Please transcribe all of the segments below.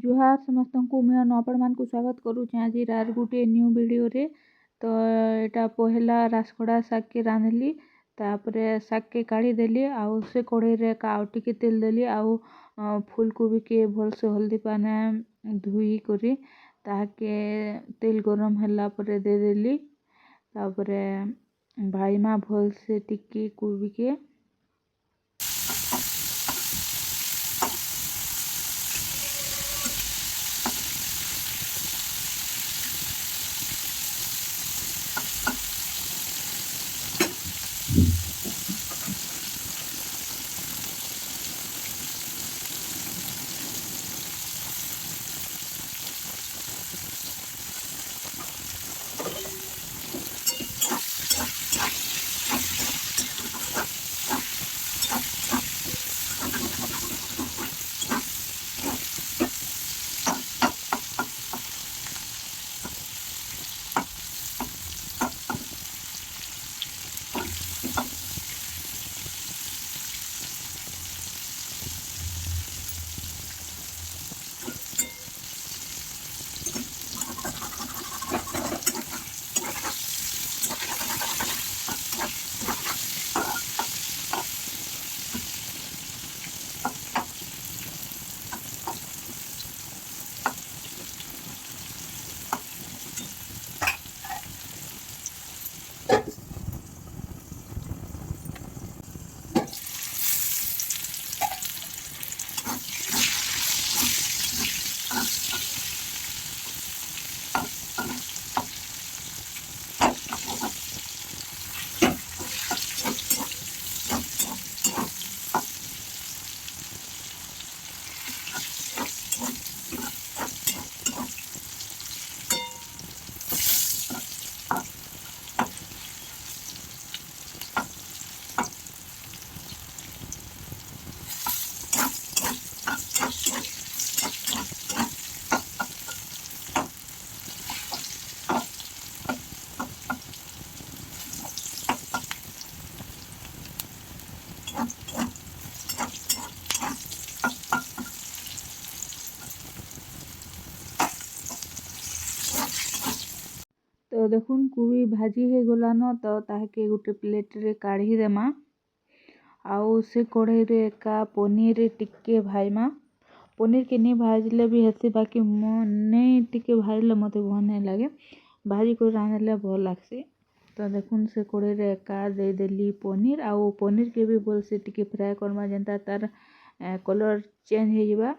जुहार समस्त को मैं नपड़ मान को स्वागत करुचे आज आर गोटे न्यू वीडियो रे। तो यहाँ पहला रासखड़ा शाग के रांधली तापरे शाग के काढ़ी देली आउ से कढ़ई रे आउ टिके तेल देली आउ फूलकोबी के भलसे हल्दी पाने धुई करी ताके तेल गरम होला परे दे देली तापरे भाईमा भलसे टिके कोबी के तो देखुन कोबी भाजी हो गलान तो ताके गोटे प्लेट रे काढ़ी देमा आउ से कढ़ई रे का पनीर टिके भाईमा पनीर के नहीं भाजले भी हेसी बाकी नहीं टिके भाजले मते भल नहीं लगे भाजी को रांधले भल लागसी। तो देखुन से कढ़ई रे का दे देली पनीर आउ पनीर के भी भल से टिके फ्राए करमा जेंता तार कलर चेंज हो जिबा।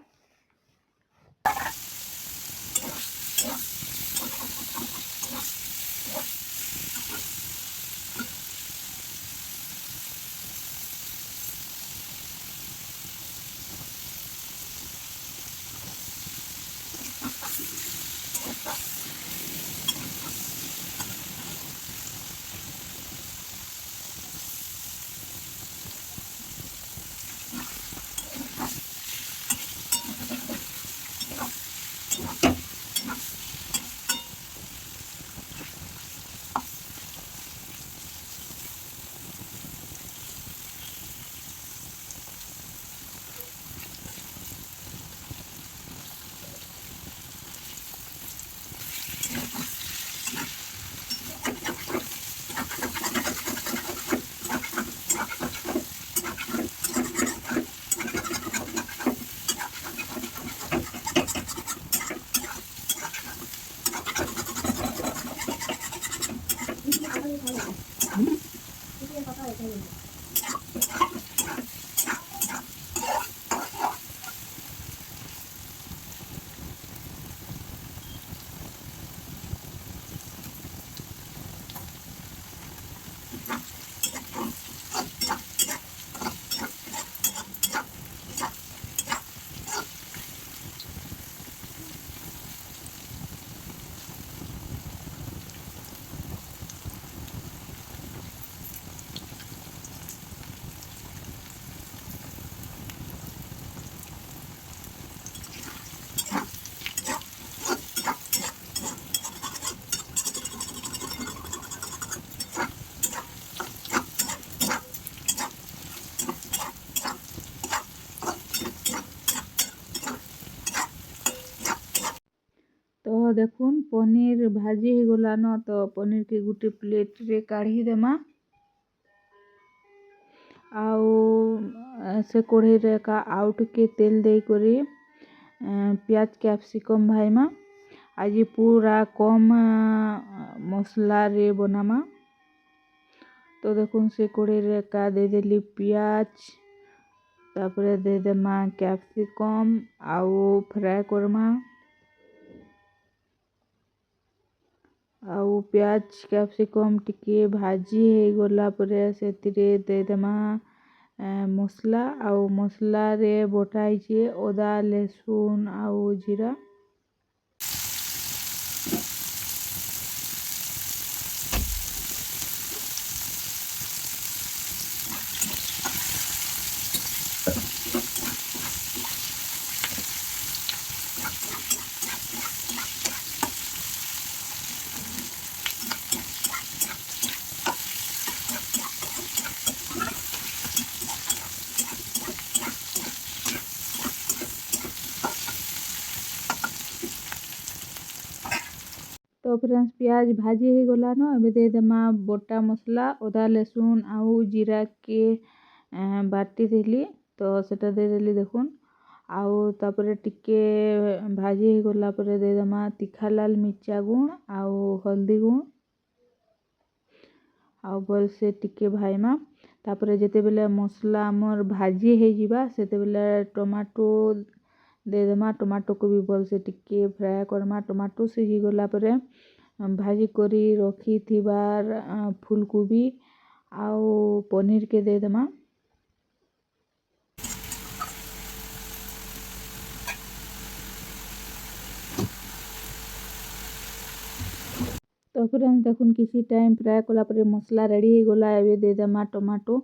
ଦେଖୁନ୍ ପନିର ଭାଜି ହେଇଗଲାନ। ତ ପନିର के गुटे प्लेट रे काढ़ी देमा। आउ से कढ़ई रे का आउ टिके तेल दे करी प्याज कैप्सिकम भाईमा। आज पूरा कम मसला रे बनामा। तो देखुन से कढ़ई रे का दे देली प्याज, तापरे दे देमा कैप्सिकम आउ फ्राई करमा। आउ प्याज कैप्सिकम टिके भाजी हे गला परे सेतिरे दे देमा मसला। आउ मसला रे बटाई छे अदा लहसुन आउ जीरा। तो फ्रेंड्स प्याज भाजी हो गला न। एबे दे देमा बटा मसला अदा लहसुन आउ जीरा के बाटी देली। तो सेटा दे देली देखुन। आउ तापरे टिके भाजी हो गला परे दे देमा तीखा लाल मिर्चा गुण आउ हल्दी गुण। आउ बोल से टिके भाईमा। तापरे जेते बेले मसला हमर भाजी हे जिबा सेते बेले टमाटो दे देमा। टमाटो को भी बोल से टिके फ्राई करमा। टमाटो सिझी गला परे भाजी करी रखी थिबार फूलकोबी आउ पनीर के दे देमा। तो फ्रेंड्स देखुन किसी टाइम फ्राई कला परे मसला रेडी हो गला। एबे दे देमा टमाटो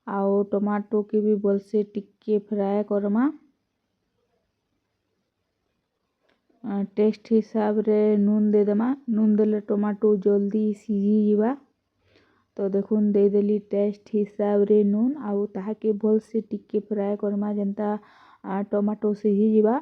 आउ टमाटो के भी बोल से टिके फ्राई करमा। टेस्ट हिसाब रे नून दे देमा। नून देले टमाटो जल्दी सिझी जिबा। तो देखुन दे देली टेस्ट हिसाब रे नून आउ ताहाके भल से टिके फ्राई करमा जेंता टमाटो सिझी जिबा।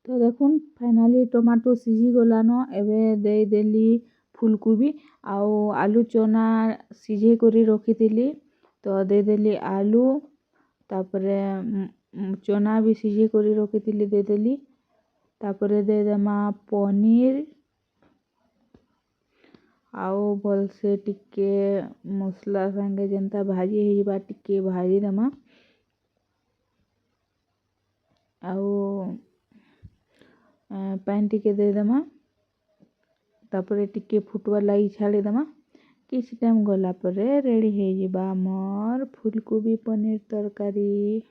तो देखुन फाइनाली टमाटो सिझी गला न। एबे दे देली फूलकोबी आउ आलू चना सिझे करी रखिथिली। तो दे देली आलू तापरे चना भी सिझे करी रखिथिली दे देली। तापरे दे देमा पनीर आउ भल से टिके मसला संगे जेंता भाजी हे जिबा टिके भाजी देमा। आउ पानी टिके दे देमा। तापरे टिके फुटवा लगी छाड़ी देमा। किसी टाइम गला परे रेडी हे जिबा हमर फूलकोबी पनीर तरकारी।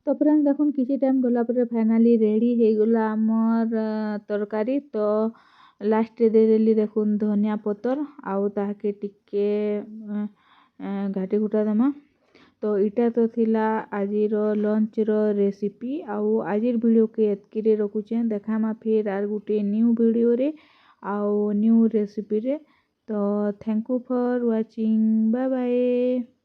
तो फ्रेंड्स देखुन किसी टाइम गला पर फाइनाली रेडी हो गला आमर तरकारी। तो लास्ट दे देली देखुन धनिया पतर आउ ताके टिके घाटी घुटा देमा। तो इटा तो थिला आजिर लंच रो रेसिपी आउ आजिर वीडियो के एतकी रे रखुचे। देखामा फिर आर गुटे न्यू वीडियो रे आउ न्यू रेसिपी रे। तो thank you for watching, bye bye.